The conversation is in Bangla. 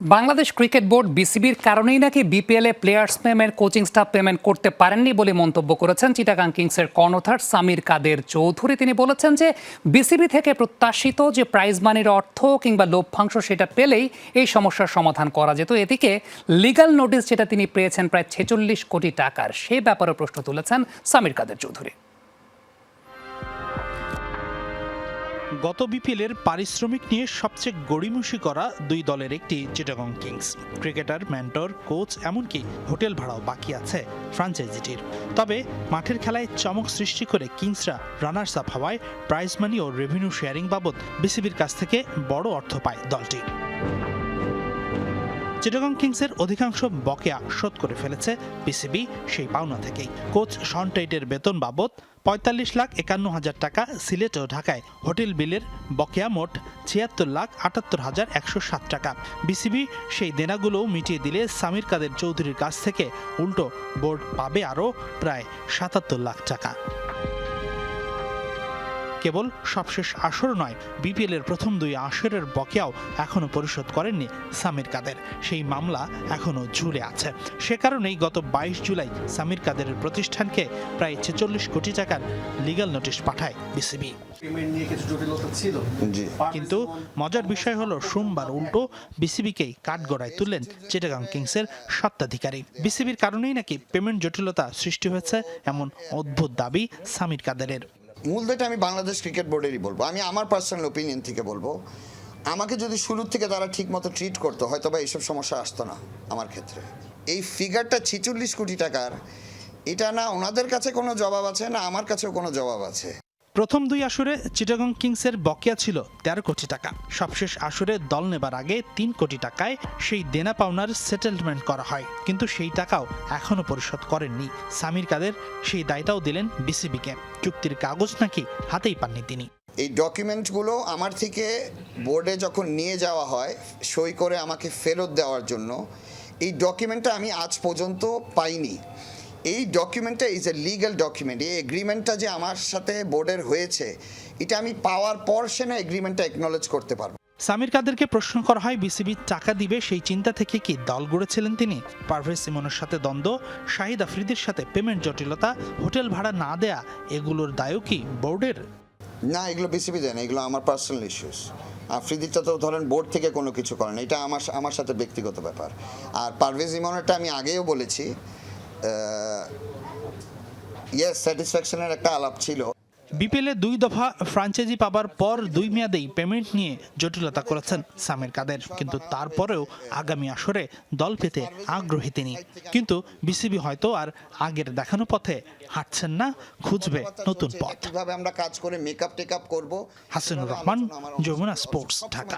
বাংলাদেশ ক্রিকেট বোর্ড বিসিবির কারণেই নাকি বিপিএলে players payment coaching staff payment করতে পারেননি বলে মন্তব্য করেছেন চিটাগাং কিংসের কর্ণধার সামির কাদের চৌধুরী। তিনি বলেছেন যে বিসিবি থেকে প্রত্যাশিত যে প্রাইজ মানির অর্থ কিংবা লভ্যাংশ সেটা পেলেই এই সমস্যার সমাধান করা যেত। এদিকে লিগ্যাল নোটিশ যেটা তিনি পেয়েছেন প্রায় 46 কোটি টাকার, সে ব্যাপারে প্রশ্ন তুলেছেন সামির কাদের চৌধুরী। গত বিপিএলের পারিশ্রমিক নিয়ে সবচেয়ে গড়িমসি করা দুই দলের একটি Chittagong Kings. Cricketer, mentor, coach, এমনকি হোটেল ভাড়াও বাকি আছে ফ্র্যাঞ্চাইজিটির। তবে মাঠের খেলায় চমক সৃষ্টি করে কিংসরা রানার্স আপ হওয়ায় প্রাইজ মানি ও রেভিনিউ শেয়ারিং বাবদ বিসিবির কাছ থেকে বড় অর্থ পায় দলটি। চিটাগং কিংসের অধিকাংশ বকেয়া শোধ করে ফেলেছে বিসিবি সেই পাওনা থেকেই। কোচ শন টেইটের বেতন বাবদ 45,51,000 টাকা, সিলেট ও ঢাকায় হোটেল বিলের বকেয়া মোট 76,78,107 টাকা। বিসিবি সেই দেনাগুলোও মিটিয়ে দিলে সামির কাদের চৌধুরীর কাছ থেকে উল্টো বোর্ড পাবে আরও প্রায় 77 লাখ টাকা। কেবল সবশেষ আসর নয়, বিপিএল এর প্রথম দুই আসরের বকেয়াও এখনো পরিশোধ করেননি সামির কাদের। সেই মামলা এখনো ঝুলে আছে। সে কারণেই গত 22 জুলাই সামির কাদেরের প্রতিষ্ঠানকে প্রায় 46 কোটি টাকার লিগ্যাল নোটিশ পাঠায় বিসিবি। কিন্তু মজার বিষয় হলো সোমবার উল্টো বিসিবিকেই কাঠগড়ায় তুললেন চিটাগাং কিংসের স্বত্বাধিকারী। বিসিবির কারণেই নাকি পেমেন্ট জটিলতা সৃষ্টি হয়েছে, এমন অদ্ভুত দাবি সামির কাদেরের। মূল দায়টা আমি বাংলাদেশ ক্রিকেট বোর্ডেরই বলবো। আমি আমার পার্সোনাল ওপিনিয়ন থেকে বলবো, আমাকে যদি শুরুর থেকে তারা ঠিক মতো ট্রিট করতো হয়তো বা এইসব সমস্যা আসতো না আমার ক্ষেত্রে। এই ফিগারটা 46 কোটি টাকার, এটা না ওনাদের কাছে কোনো জবাব আছে, না আমার কাছেও কোনো জবাব আছে। প্রথম দুই আসরে চিটাগং কিংসের বকেয়া ছিল 13 কোটি টাকা। সবশেষ আসরে দল নেবার আগে 3 কোটি টাকায় সেই দেনা পাওনার সেটেলমেন্ট করা হয়, কিন্তু সেই টাকাও এখনো পরিশোধ করেননি সামির কাদের। সেই দায়টাও দিলেন বিসিবিকে। চুক্তির কাগজ নাকি হাতেই পাননি তিনি। এই ডকুমেন্টগুলো আমার থেকে বোর্ডে যখন নিয়ে যাওয়া হয় সই করে আমাকে ফেরত দেওয়ার জন্য, এই ডকুমেন্টটা আমি আজ পর্যন্ত পাইনি। এই ডকুমেন্টটা ইজ এ লিগ্যাল ডকুমেন্ট। এই এগ্রিমেন্টটা যে আমার সাথে বোর্ডের হয়েছে, এটা আমি পাওয়ার পর সে না এগ্রিমেন্টটা একনলেজ করতে পারবো। সামির কাদেরকে প্রশ্ন করা হয় বিসিবি টাকা দিবে সেই চিন্তা থেকে কি দল গড়েছিলেন তিনি। পারভেজ ইমনের সাথে দ্বন্দ্ব, শাহিদ আফ্রিদির সাথে পেমেন্ট জটিলতা, হোটেল ভাড়া না দেয়া, এগুলোর দায়ও কি বোর্ডের? না, এগুলো বিসিবি দেয় না, এগুলো আমার পার্সোনাল ইস্যুস। আফ্রিদিটা তো ধরেন বোর্ড থেকে কোনো কিছু করে না, এটা আমার সাথে ব্যক্তিগত ব্যাপার। আর পারভেজ ইমনেরটা আমি আগেও বলেছি, ইয়েস, স্যাটিসফ্যাকশনের একটা আলাপ ছিল। বিপিএলে 2 দফা ফ্র্যাঞ্চাইজি পাবার পর 2 মেয়াদেই পেমেন্ট নিয়ে জটিলতা করেছেন সামির কাদের, কিন্তু তারপরেও আগামী আসরে দল পেতে আগ্রহী তিনি। কিন্তু বিসিবি হয়তো আর আগের দেখানো পথে হাঁটছেন না, খুঁজবে নতুন পথ। কিভাবে আমরা কাজ করে মেকআপ টেকআপ করব। হাসিনুর রহমান, যমুনা স্পোর্টস, ঢাকা।